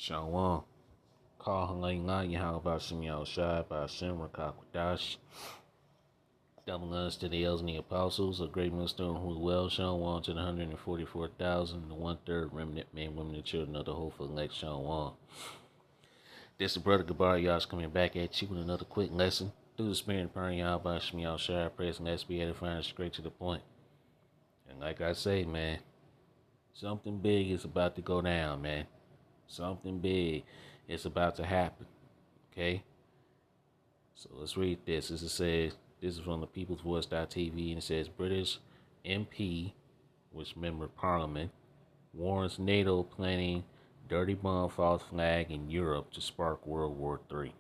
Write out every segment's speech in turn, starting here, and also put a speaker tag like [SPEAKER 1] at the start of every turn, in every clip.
[SPEAKER 1] Shalom. Call Halayna Yahweh Shem Yahushai by Hashem Rakakwadash. Double honors to the elders and the apostles, a great millstone who well Shalom to the 144,000, the 1/3 remnant men, women, and children of the hopeful elect Shalom. This is Brother Gabar Yash coming back at you with another quick lesson through the spirit and power of Yahweh Shem Yahushai. Praise and let's be edifying and straight to the point. And like I say, man, something big is about to go down, man. Something big is about to happen. Okay? So let's read this. This is from the People's Voice.tv, and it says British MP, which member of parliament, warns NATO planning dirty bomb false flag in Europe to spark World War III.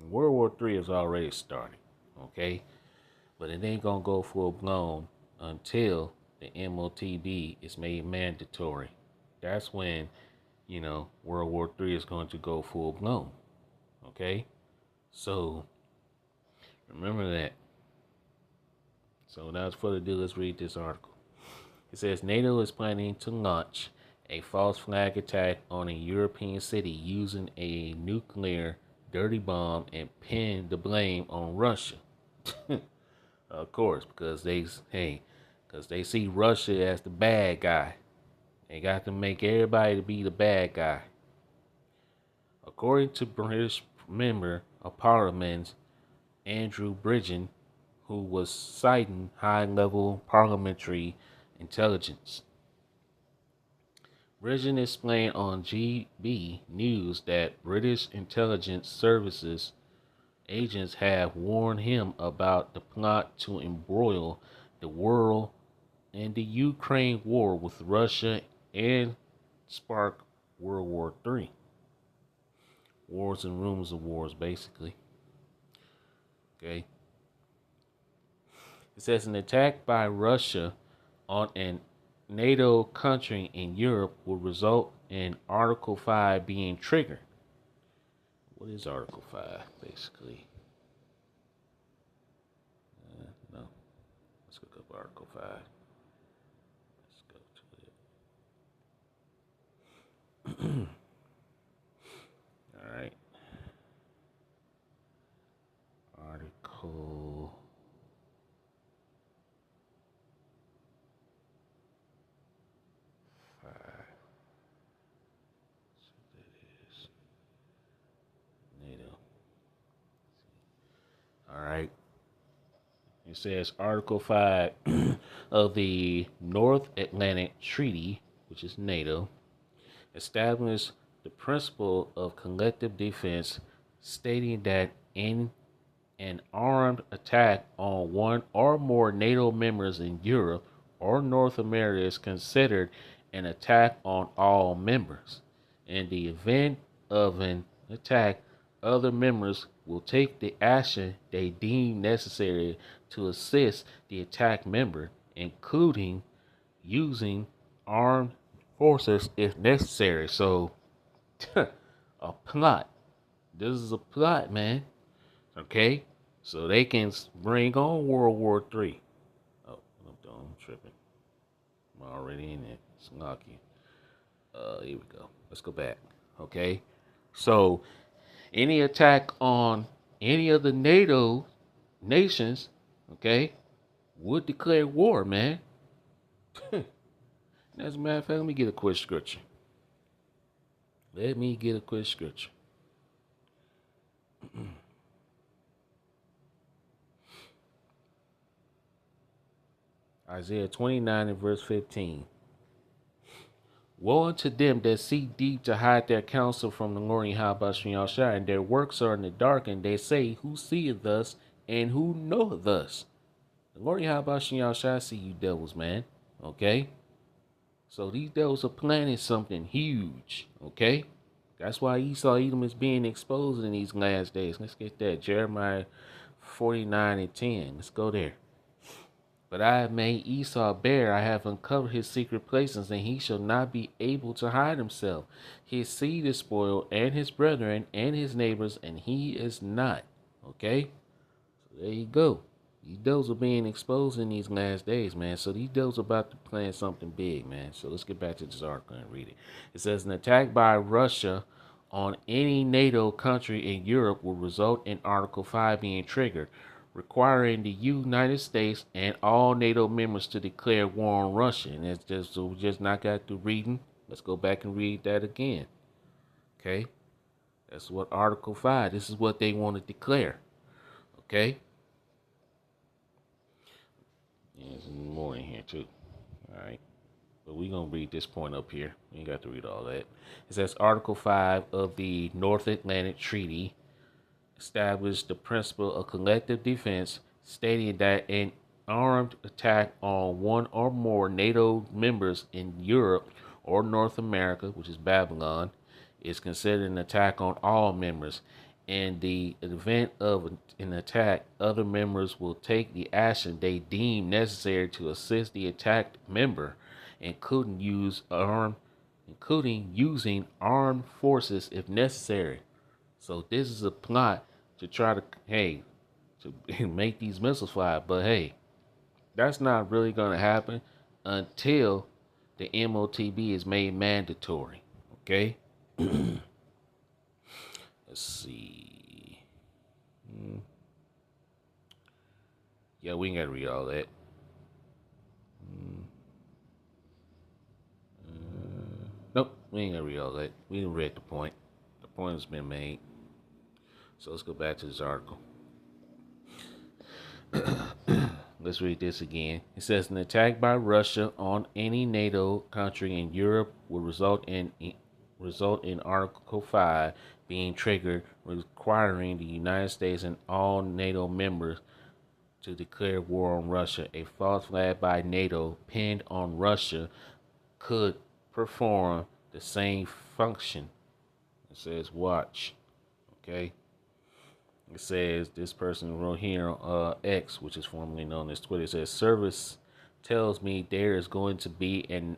[SPEAKER 1] World War III has already started. Okay? But it ain't gonna go full blown until the MOTB is made mandatory. That's when World War III is going to go full blown. Okay? So, remember that. So, without further ado, let's read this article. It says NATO is planning to launch a false flag attack on a European city using a nuclear dirty bomb and pin the blame on Russia. Of course, because they see Russia as the bad guy. They got to make everybody to be the bad guy. According to British member of Parliament Andrew Bridgen, who was citing high-level parliamentary intelligence. Bridgen explained on GB News that British intelligence services agents have warned him about the plot to embroil the world in the Ukraine war with Russia and spark World War III. Wars and rumors of wars, basically. Okay. It says an attack by Russia on a NATO country in Europe will result in Article 5 being triggered. What is Article 5, basically? No. Let's look up Article 5. All right. Article 5. So that is NATO. All right. It says Article 5 of the North Atlantic Treaty, which is NATO, established the principle of collective defense, stating that in an armed attack on one or more NATO members in Europe or North America is considered an attack on all members. In the event of an attack, other members will take the action they deem necessary to assist the attack member, including using armed forces if necessary. So, a plot. This is a plot, man. Okay? So they can bring on World War III. Oh, I'm tripping. I'm already in it. It's lucky. Here we go. Let's go back. Okay? So, any attack on any of the NATO nations, okay, would declare war, man. As a matter of fact, let me get a quick scripture. Isaiah 29 and verse 15. Woe unto them that seek deep to hide their counsel from the Lord Yahweh, and their works are in the dark, and they say, who seeth thus, and who knoweth thus? The Lord Yahweh see you devils, man. Okay? So these devils are planning something huge. Okay? That's why Esau Edom is being exposed in these last days. Let's get that. Jeremiah 49 and 10. Let's go there. But I have made Esau bare. I have uncovered his secret places, and he shall not be able to hide himself. His seed is spoiled, and his brethren, and his neighbors, and he is not. Okay? So there you go. These devils are being exposed in these last days, man. So these devils are about to plan something big, man. So let's get back to this article and read it. It says, an attack by Russia on any NATO country in Europe will result in Article 5 being triggered, requiring the United States and all NATO members to declare war on Russia. And it's just, so we just not got through reading. Let's go back and read that again. Okay? That's what Article 5, this is what they want to declare. Okay? There's more in here too. All right. But we're going to read this point up here. We ain't got to read all that. It says Article 5 of the North Atlantic Treaty established the principle of collective defense, stating that an armed attack on one or more NATO members in Europe or North America, which is Babylon, is considered an attack on all members. In the event of an attack, other members will take the action they deem necessary to assist the attacked member, including using armed forces if necessary. So this is a plot to try to make these missiles fly. But hey, that's not really gonna happen until the MOTB is made mandatory. Okay. Let's see. Yeah, we ain't gotta read all that. Nope, we ain't gonna read all that. We didn't read the point. The point has been made. So let's go back to this article. Let's read this again. It says an attack by Russia on any NATO country in Europe will result in Article 5 being triggered, requiring the United States and all NATO members to declare war on Russia. A false flag by NATO pinned on Russia could perform the same function. It says watch. Okay. It says this person wrote here on X, which is formerly known as Twitter. It says service tells me there is going to be a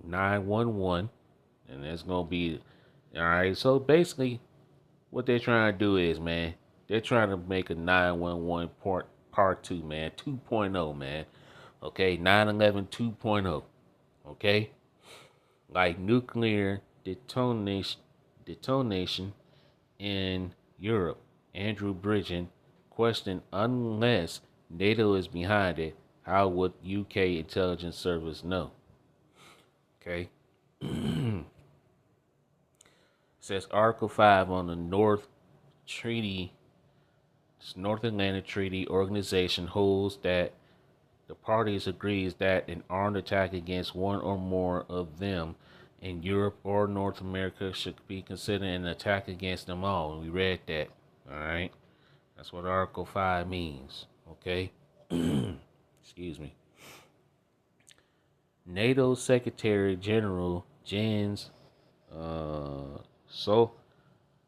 [SPEAKER 1] 911, and there's going to be all right. So basically, what they're trying to do is, man, they're trying to make a 911 part 2, man, 2.0, man. Okay, 9/11 2.0. Okay, like nuclear detonation in Europe. Andrew Bridgen questioned, unless NATO is behind it, how would UK intelligence service know? Okay. Says Article 5 on the North Atlantic Treaty Organization holds that the parties agrees that an armed attack against one or more of them in Europe or North America should be considered an attack against them all. We read that. All right. That's what Article 5 means. Okay. Excuse me. NATO Secretary General Jens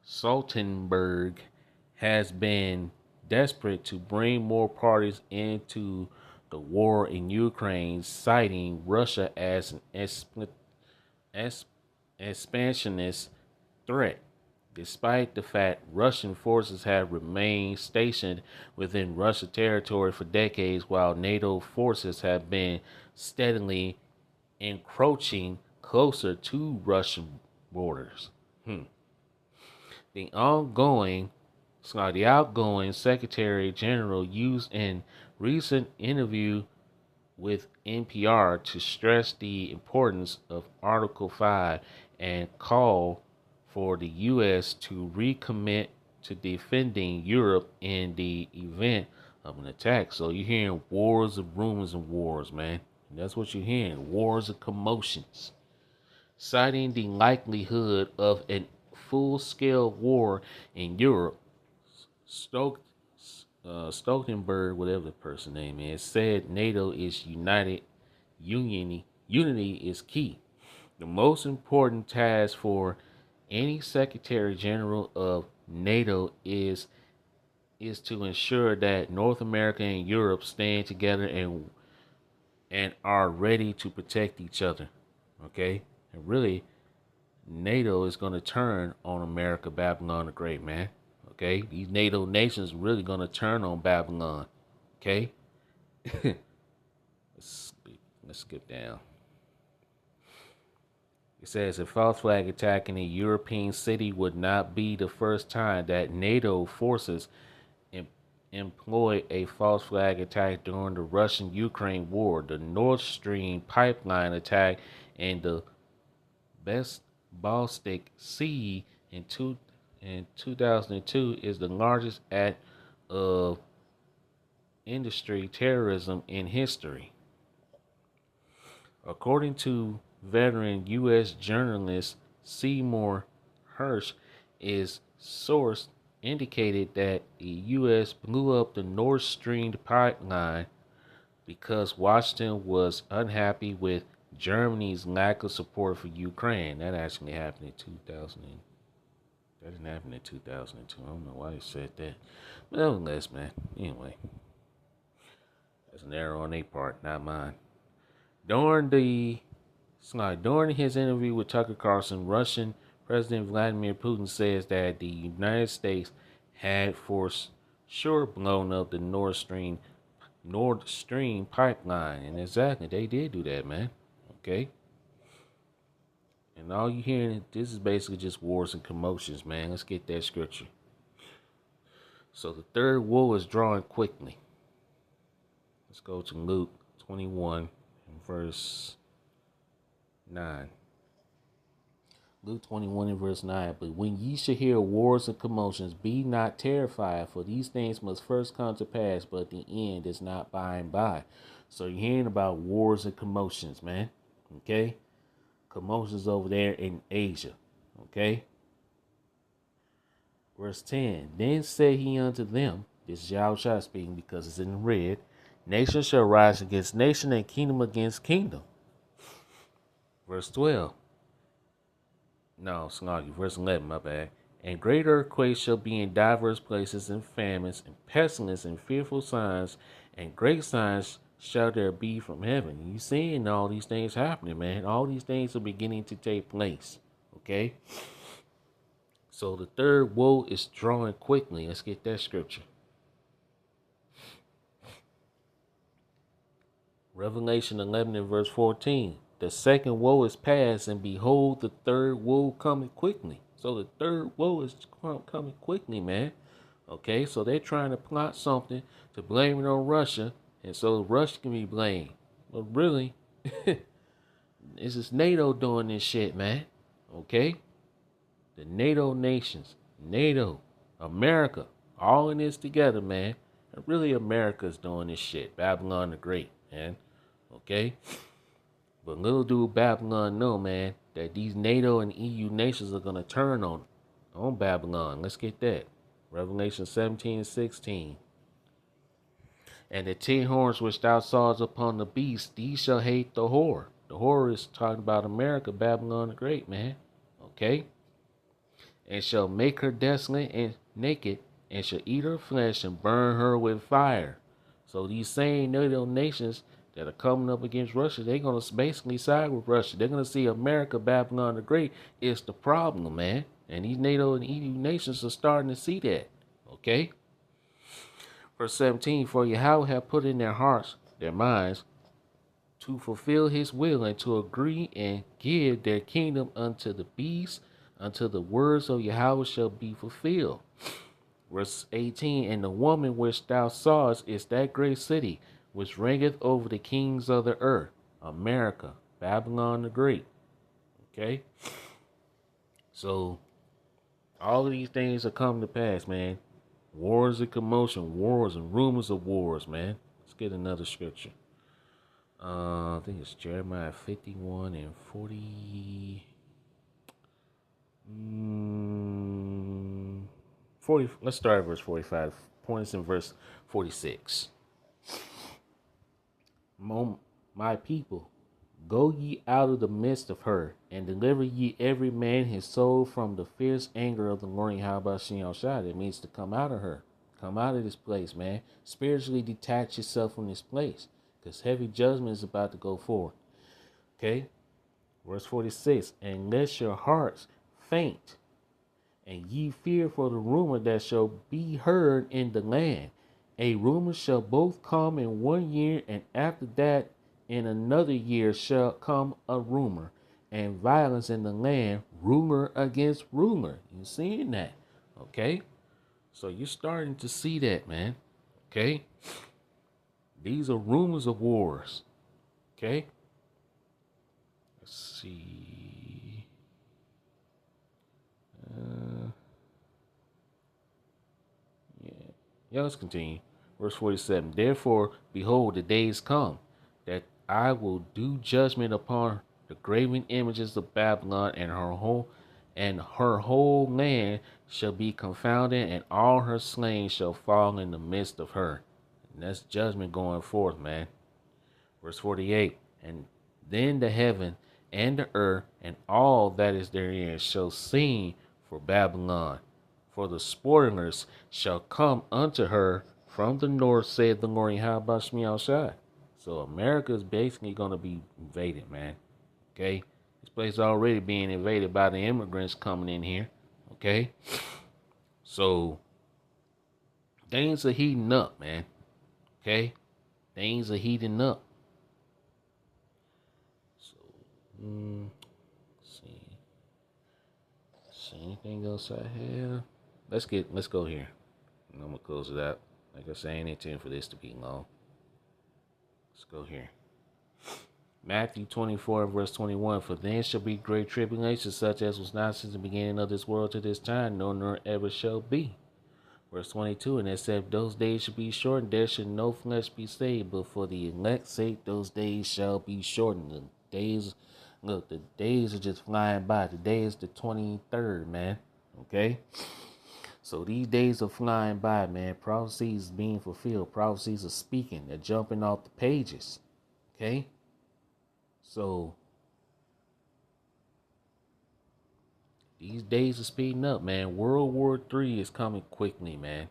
[SPEAKER 1] Stoltenberg has been desperate to bring more parties into the war in Ukraine, citing Russia as an expansionist threat. Despite the fact Russian forces have remained stationed within Russian territory for decades, while NATO forces have been steadily encroaching closer to Russian borders. The outgoing Secretary General used in recent interview with NPR to stress the importance of Article 5 and call for the U.S. to recommit to defending Europe in the event of an attack. So you're hearing wars of rumors and wars, man. And that's what you're hearing, wars of commotions. Citing the likelihood of a full-scale war in Europe, Stoltenberg, whatever the person's name is, said NATO is united. Unity is key. The most important task for any Secretary General of NATO is to ensure that North America and Europe stand together and are ready to protect each other. Okay? And really, NATO is going to turn on America, Babylon the Great, man. Okay? These NATO nations really going to turn on Babylon. Okay? Let's skip down. It says a false flag attack in a European city would not be the first time that NATO forces em- employed a false flag attack during the Russian-Ukraine war. The Nord Stream pipeline attack and the Best Baltic Sea in 2002 is the largest act of industry terrorism in history. According to veteran U.S. journalist Seymour Hersh, his source indicated that the U.S. blew up the Nord Stream pipeline because Washington was unhappy with Germany's lack of support for Ukraine. That actually happened in 2000. That didn't happen in 2002. I don't know why they said that. But nevertheless, man. Anyway, that's an error on their part, not mine. During his interview with Tucker Carlson, Russian President Vladimir Putin says that the United States had for sure blown up the Nord Stream pipeline, and exactly they did do that, man. Okay, and all you hearing, this is basically just wars and commotions, man. Let's get that scripture. So the third woe is drawing quickly. Let's go to Luke 21 and verse 9. Luke 21 and verse 9. But when ye shall hear wars and commotions, be not terrified, for these things must first come to pass, but the end is not by and by. So you're hearing about wars and commotions, man. Okay? Commotions over there in Asia. Okay? Verse 10. Then said he unto them, this is Yahushua speaking because it's in red, nation shall rise against nation and kingdom against kingdom. Verse 12. No, Snoggy. Verse 11, my bad. And great earthquakes shall be in divers places, and famines, and pestilence, and fearful signs, and great signs shall there be from heaven. You seeing all these things happening, man. All these things are beginning to take place. Okay? So the third woe is drawing quickly. Let's get that scripture. Revelation 11 and verse 14. The second woe is past, and behold, the third woe coming quickly. So the third woe is coming quickly, man. Okay, so they're trying to plot something to blame it on Russia, and so Russia can be blamed. But really, this is NATO doing this shit, man. Okay? The NATO nations, NATO, America, all in this together, man. And really, America's doing this shit. Babylon the Great, man. Okay? But little do Babylon know, man, that these NATO and EU nations are going to turn on Babylon. Let's get that. Revelation 17 and 16. And the 10 horns which thou sawest upon the beast, these shall hate the whore. The whore is talking about America, Babylon the Great, man. Okay? And shall make her desolate and naked, and shall eat her flesh and burn her with fire. So these same NATO nations that are coming up against Russia, they're going to basically side with Russia. They're going to see America, Babylon the Great, is the problem, man. And these NATO and EU nations are starting to see that. Okay? Verse 17, for Yahweh hath put in their hearts, their minds, to fulfill his will, and to agree and give their kingdom unto the beast, until the words of Yahweh shall be fulfilled. Verse 18, and the woman which thou sawest is that great city, which reigneth over the kings of the earth, America, Babylon the Great. Okay? So, all of these things are coming to pass, man. Wars and commotion, wars and rumors of wars, man. Let's get another scripture. I think it's Jeremiah 51 and 40. 40. Let's start at verse 45. Points in verse 46. My people, go ye out of the midst of her, and deliver ye every man his soul from the fierce anger of the Lord Yahushua. It means to come out of her. Come out of this place, man. Spiritually detach yourself from this place, because heavy judgment is about to go forth. Okay? Verse 46, and let your hearts faint, and ye fear for the rumor that shall be heard in the land. A rumor shall both come in 1 year, and after that in another year shall come a rumor, and violence in the land, rumor against rumor. You seeing that? Okay? So you're starting to see that, man. Okay? These are rumors of wars. Okay? Let's see. Yeah. Yeah, let's continue. Verse 47. Therefore, behold, the days come that I will do judgment upon the graven images of Babylon, and her whole land shall be confounded, and all her slain shall fall in the midst of her. And that's judgment going forth, man. Verse 48. And then the heaven and the earth and all that is therein shall sing for Babylon, for the spoilers shall come unto her from the north, said the Lord. How about Shmi outside? So America is basically going to be invaded, man. Okay? This place is already being invaded by the immigrants coming in here. Okay? So things are heating up, man. Okay? Things are heating up. So, let's see anything else I have? Let's go here. And I'm gonna close it out. Like I say, I ain't intending for this to be long. Let's go here. Matthew 24, verse 21. For then shall be great tribulation, such as was not since the beginning of this world to this time, nor ever shall be. Verse 22. And except those days shall be shortened, there shall no flesh be saved, but for the elect's sake those days shall be shortened. The days are just flying by. Today is the 23rd, man. Okay? So these days are flying by, man. Prophecies being fulfilled. Prophecies are speaking. They're jumping off the pages. Okay? So these days are speeding up, man. World War III is coming quickly, man.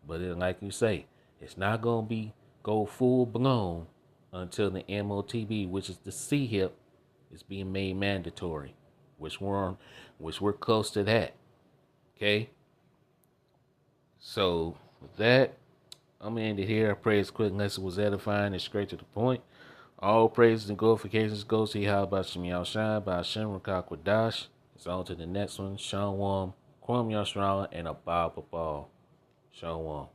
[SPEAKER 1] But like you say, it's not going to go full blown until the MOTB, which is the CHIP, is being made mandatory, which we're close to that. Okay? So with that, I'm gonna end it here. I pray it's quick unless it was edifying and straight to the point. All praises and glorifications go to Yahweh Shem Shine by Hashem Rakak Wadash. It's on to the next one. Shalom, Kwam Yashrawa, and a Bob Shalom.